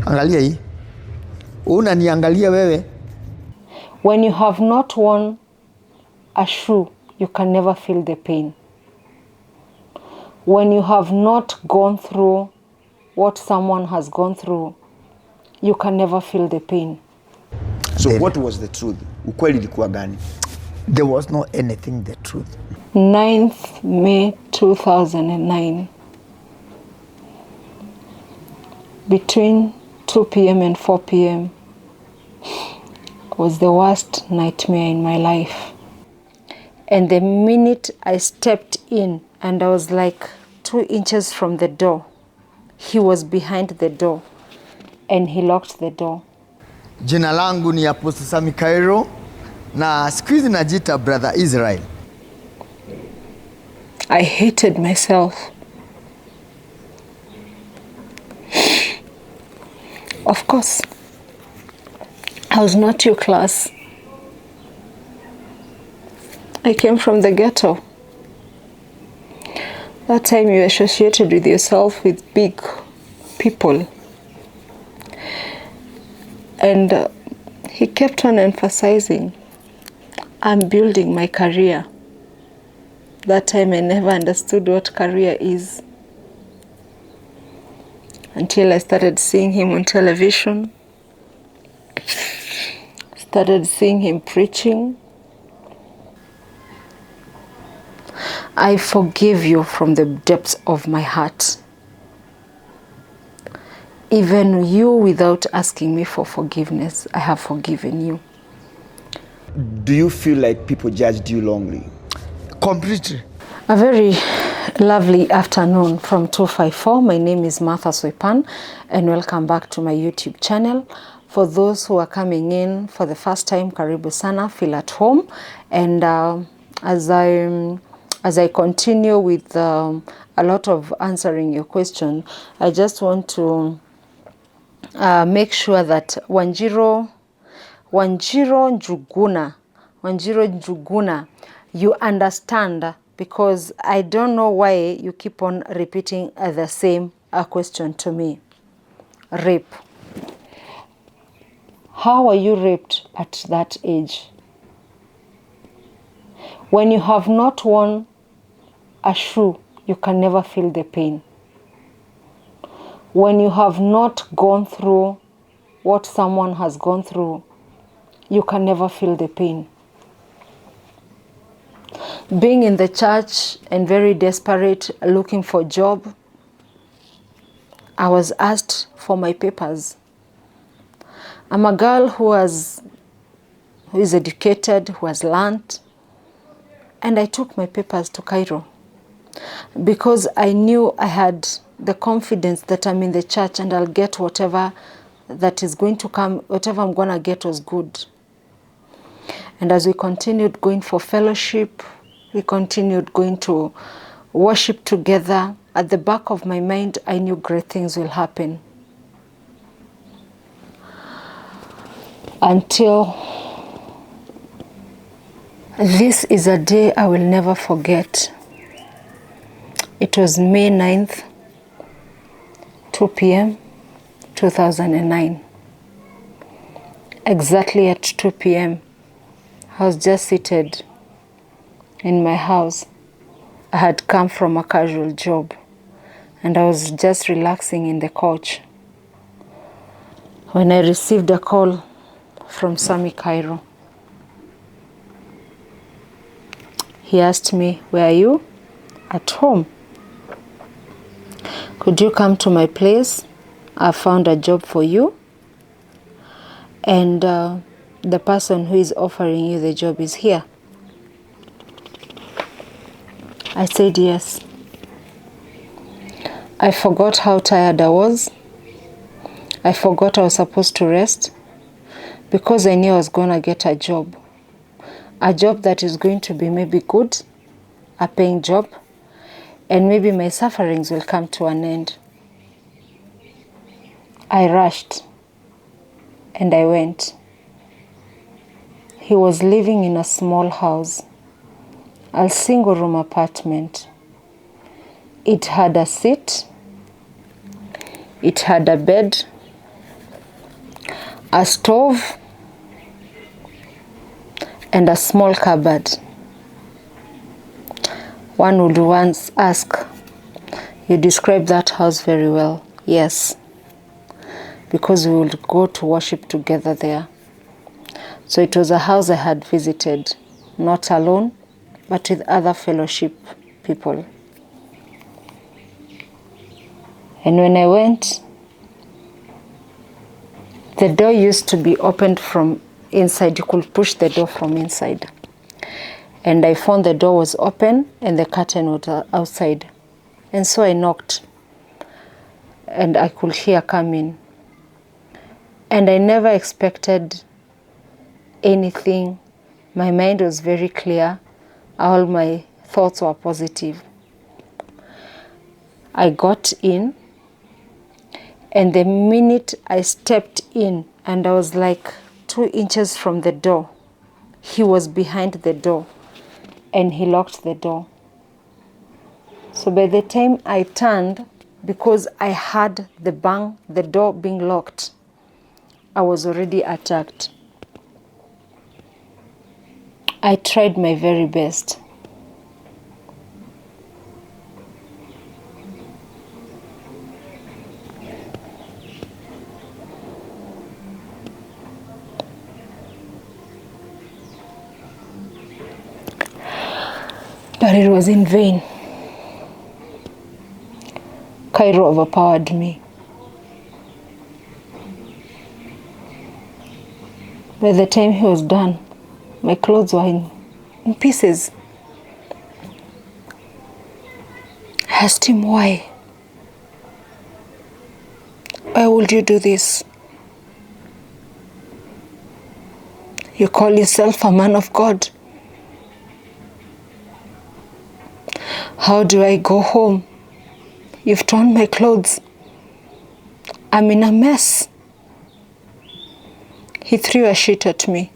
Angalia hii. Unaniangalia wewe. When you have not worn a shoe, you can never feel the pain. When you have not gone through what someone has gone through, you can never feel the pain. So what was the truth? Ukweli ilikuwa gani? There was no anything the truth. 9th May 2009. Between 2 p.m. and 4 p.m. was the worst nightmare in my life. And the minute I stepped in and I was like 2 inches from the door, he was behind the door and he locked the door. Jina langu ni Apostle SAMMY KAIRU na siku hizi najiita Brother Israel. I hated myself. Of course, I was not your class. I came from the ghetto. That time you associated with yourself with big people. And he kept on emphasizing, I'm building my career. That time I never understood what career is. Until I started seeing him on television. Started seeing him preaching. I forgive you from the depths of my heart. Even you, without asking me for forgiveness, I have forgiven you. Do you feel like people judged you wrongly? Completely. A very lovely afternoon from 254. My name is Soipan and welcome back to my YouTube channel. For those who are coming in for the first time, karibu sana, feel at home. And as I continue with a lot of answering your question, I just want to make sure that Wanjiro Njuguna, you understand, because I don't know why you keep on repeating the same question to me. Rape. How are you raped at that age? When you have not worn a shoe, you can never feel the pain. When you have not gone through what someone has gone through, you can never feel the pain. Being in the church and very desperate, looking for a job, I was asked for my papers. I'm a girl who is educated, who has learned, and I took my papers to KAIRU because I knew I had the confidence that I'm in the church and I'll get whatever that is going to come, whatever I'm going to get was good. And as we continued going for fellowship, we continued going to worship together, at the back of my mind, I knew great things will happen. Until this is a day I will never forget. It was May 9th, 2 p.m., 2009. Exactly at 2 p.m., I was just seated in my house. I had come from a casual job and I was just relaxing in the couch when I received a call from SAMMY KAIRU. He asked me, "Where are you?" "At home." "Could you come to my place? I found a job for you. And the person who is offering you the job is here." I said yes. I forgot how tired I was. I forgot I was supposed to rest because I knew I was going to get a job. A job that is going to be maybe good, a paying job, and maybe my sufferings will come to an end. I rushed and I went. He was living in a small house, a single-room apartment. It had a seat, it had a bed, a stove, and a small cupboard. One would once ask, you describe that house very well. Yes, because we would go to worship together there. So it was a house I had visited, not alone, but with other fellowship people. And when I went, the door used to be opened from inside. You could push the door from inside. And I found the door was open and the curtain was outside. And so I knocked. And I could hear coming. And I never expected anything. My mind was very clear. All my thoughts were positive. I got in. And the minute I stepped in, and I was like 2 inches from the door, he was behind the door and he locked the door. So by the time I turned, because I heard the door being locked, I was already attacked. I tried my very best. But it was in vain. KAIRU overpowered me. By the time he was done, my clothes were in pieces. I asked him why. Why would you do this? You call yourself a man of God. How do I go home? You've torn my clothes. I'm in a mess. He threw a sheet at me.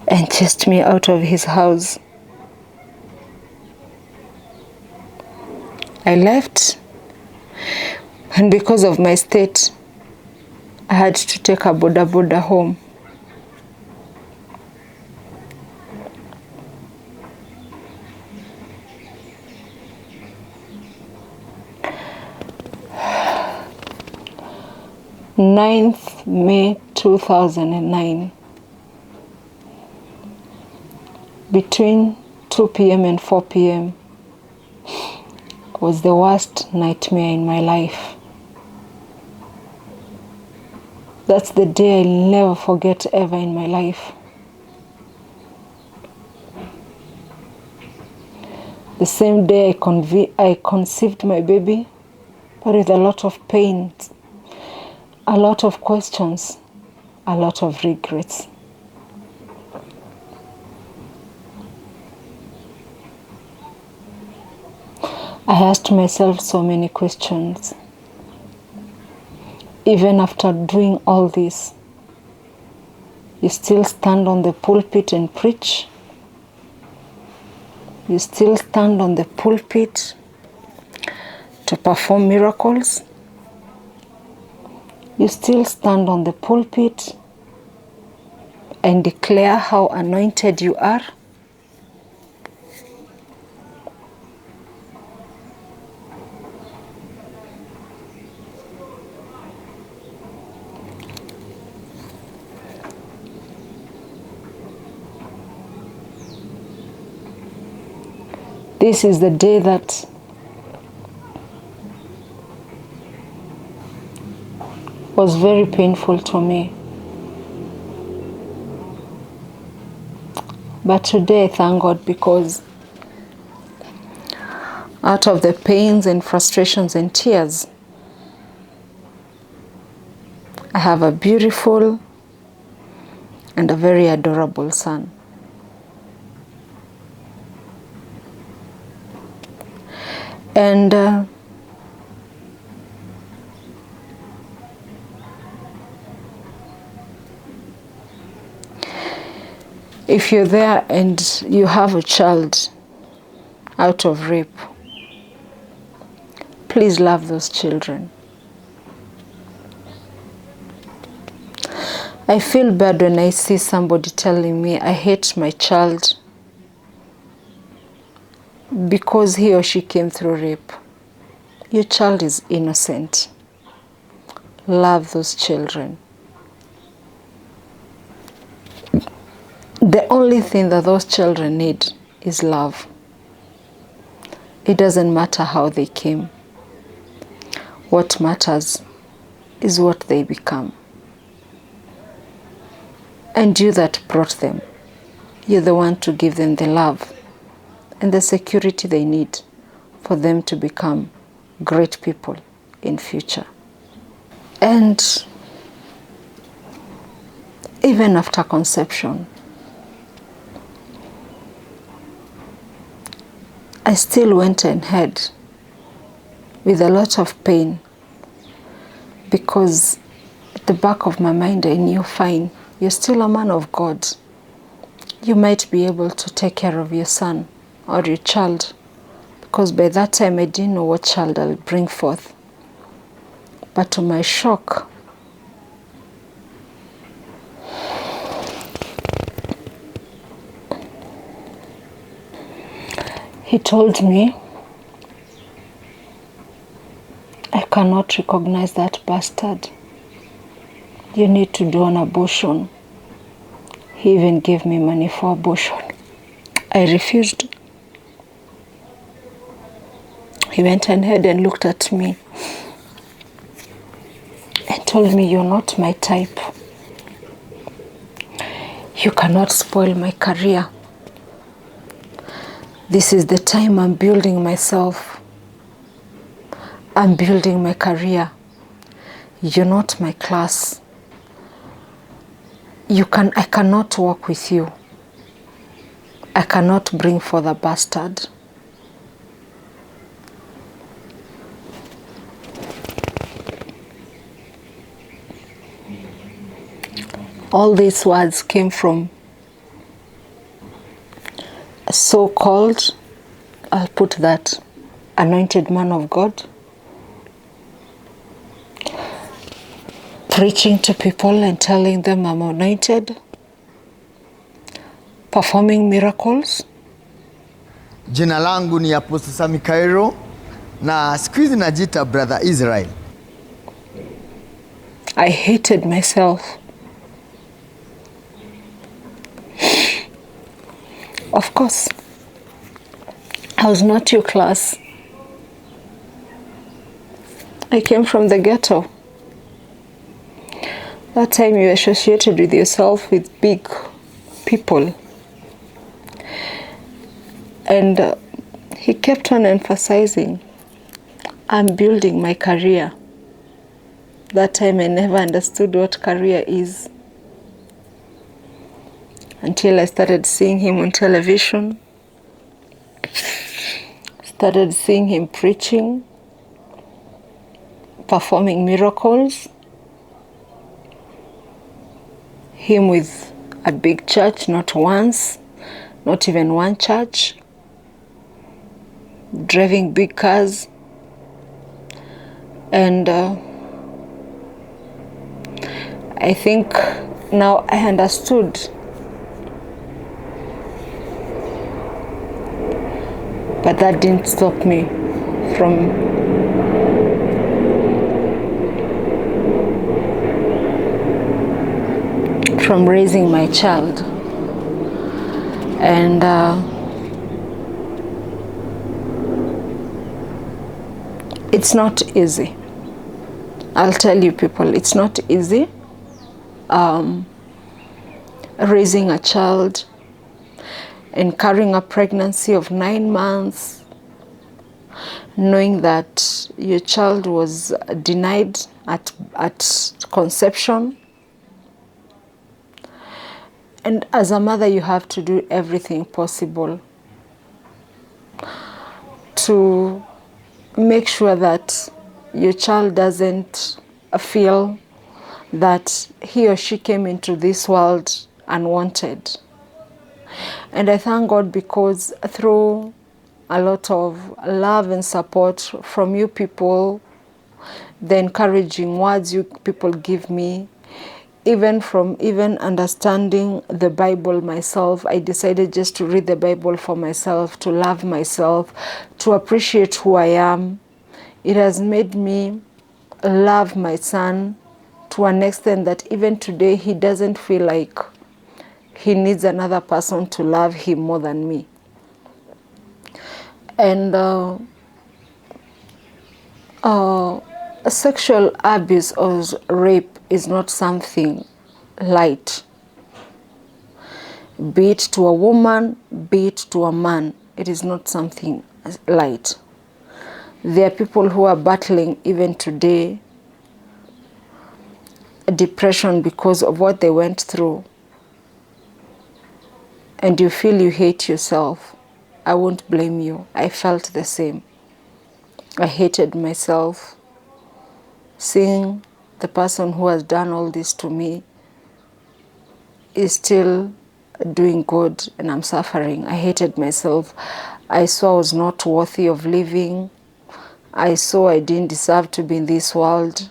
And chased me out of his house. I left, and because of my state, I had to take a boda home. May 2009, between 2 p.m. and 4 p.m. was the worst nightmare in my life. That's the day I'll never forget ever in my life. The same day I conceived my baby, but with a lot of pain, a lot of questions, a lot of regrets. I asked myself so many questions. Even after doing all this, you still stand on the pulpit and preach? You still stand on the pulpit to perform miracles? You still stand on the pulpit and declare how anointed you are? This is the day that was very painful to me. But today I thank God, because out of the pains and frustrations and tears, I have a beautiful and a very adorable son. And if you're there and you have a child out of rape, Please love those children. I feel bad when I see somebody telling me I hate my child because he or she came through rape. Your child is innocent. Love those children. The only thing that those children need is love. It doesn't matter how they came. What matters is what they become. And you that brought them, you're the one to give them the love and the security they need for them to become great people in future. And even after conception, I still went ahead with a lot of pain because at the back of my mind I knew, fine, you're still a man of God. You might be able to take care of your son or your child, because by that time I didn't know what child I'll bring forth. But to my shock, he told me, I cannot recognize that bastard. You need to do an abortion. He even gave me money for abortion. I refused. He went ahead and looked at me and told me, you're not my type. You cannot spoil my career. This is the time I'm building myself. I'm building my career. You're not my class. I cannot work with you. I cannot bring forth a bastard. All these words came from a so-called, I'll put that, anointed man of God, preaching to people and telling them I'm anointed, performing miracles. Jina langu ni Apostle SAMMY KAIRU na siku hizi najiita Brother Israel. I hated myself. Of course, I was not your class. I came from the ghetto. That time you associated with yourself with big people. And he kept on emphasizing, I'm building my career. That time I never understood what career is, until I started seeing him on television, started seeing him preaching, performing miracles, him with a big church, not once, not even one church, driving big cars, and I think now I understood. But that didn't stop me from raising my child. And it's not easy. I'll tell you people, it's not easy raising a child and carrying a pregnancy of 9 months, knowing that your child was denied at conception. And as a mother, you have to do everything possible to make sure that your child doesn't feel that he or she came into this world unwanted. And I thank God because through a lot of love and support from you people, the encouraging words you people give me, even from understanding the Bible myself. I decided just to read the Bible for myself, to love myself, to appreciate who I am. It has made me love my son to an extent that even today he doesn't feel like he needs another person to love him more than me. And sexual abuse or rape is not something light. Be it to a woman, be it to a man, it is not something light. There are people who are battling even today depression because of what they went through, and you feel you hate yourself. I won't blame you. I felt the same. I hated myself, seeing the person who has done all this to me is still doing good and I'm suffering. I hated myself. I saw I was not worthy of living. I saw I didn't deserve to be in this world.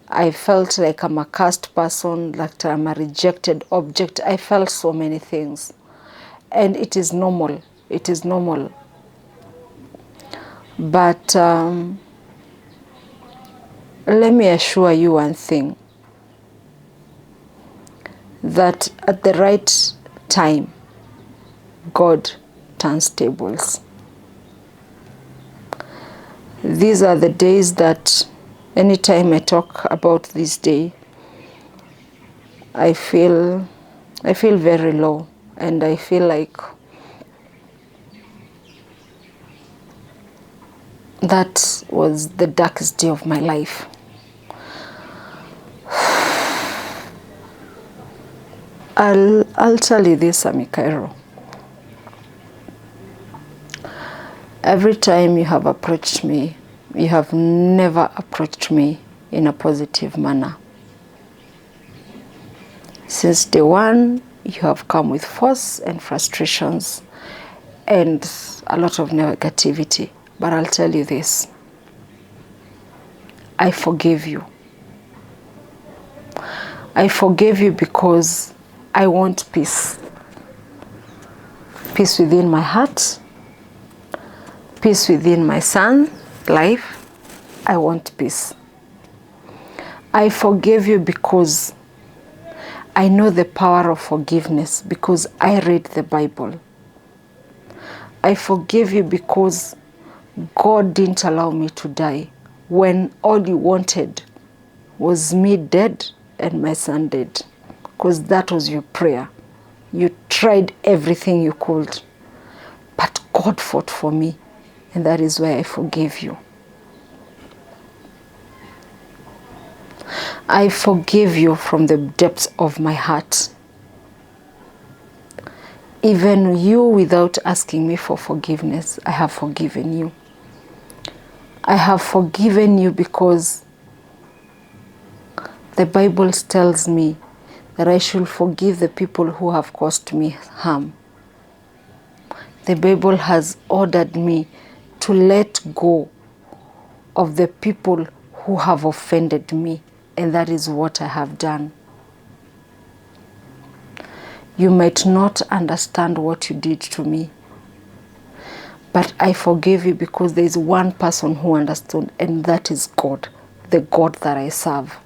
I felt like I'm a cursed person, like I'm a rejected object. I felt so many things. And it is normal. It is normal. But let me assure you one thing, that at the right time, God turns tables. These are the days that anytime I talk about this day, I feel very low, and I feel like that was the darkest day of my life. I'll tell you this, SAMMY KAIRU. Every time you have approached me, you have never approached me in a positive manner. Since day one, you have come with force and frustrations and a lot of negativity. But I'll tell you this, I forgive you. I forgive you because I want peace. Peace within my heart, peace within my son's life. I want peace. I forgive you because I know the power of forgiveness, because I read the Bible. I forgive you because God didn't allow me to die when all you wanted was me dead and my son dead, because that was your prayer. You tried everything you could, but God fought for me, and that is why I forgive you. I forgive you from the depths of my heart. Even you, without asking me for forgiveness, I have forgiven you. I have forgiven you because the Bible tells me that I should forgive the people who have caused me harm. The Bible has ordered me to let go of the people who have offended me, and that is what I have done. You might not understand what you did to me, but I forgive you because there is one person who understood, and that is God, the God that I serve,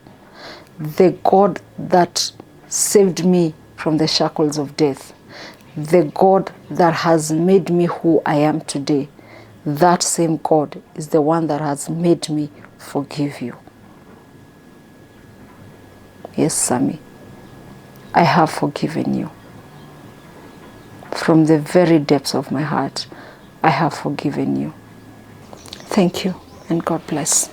the God that saved me from the shackles of death, the God that has made me who I am today. That same God is the one that has made me forgive you. Yes, SAMMY, I have forgiven you. From the very depths of my heart, I have forgiven you. Thank you, and God bless.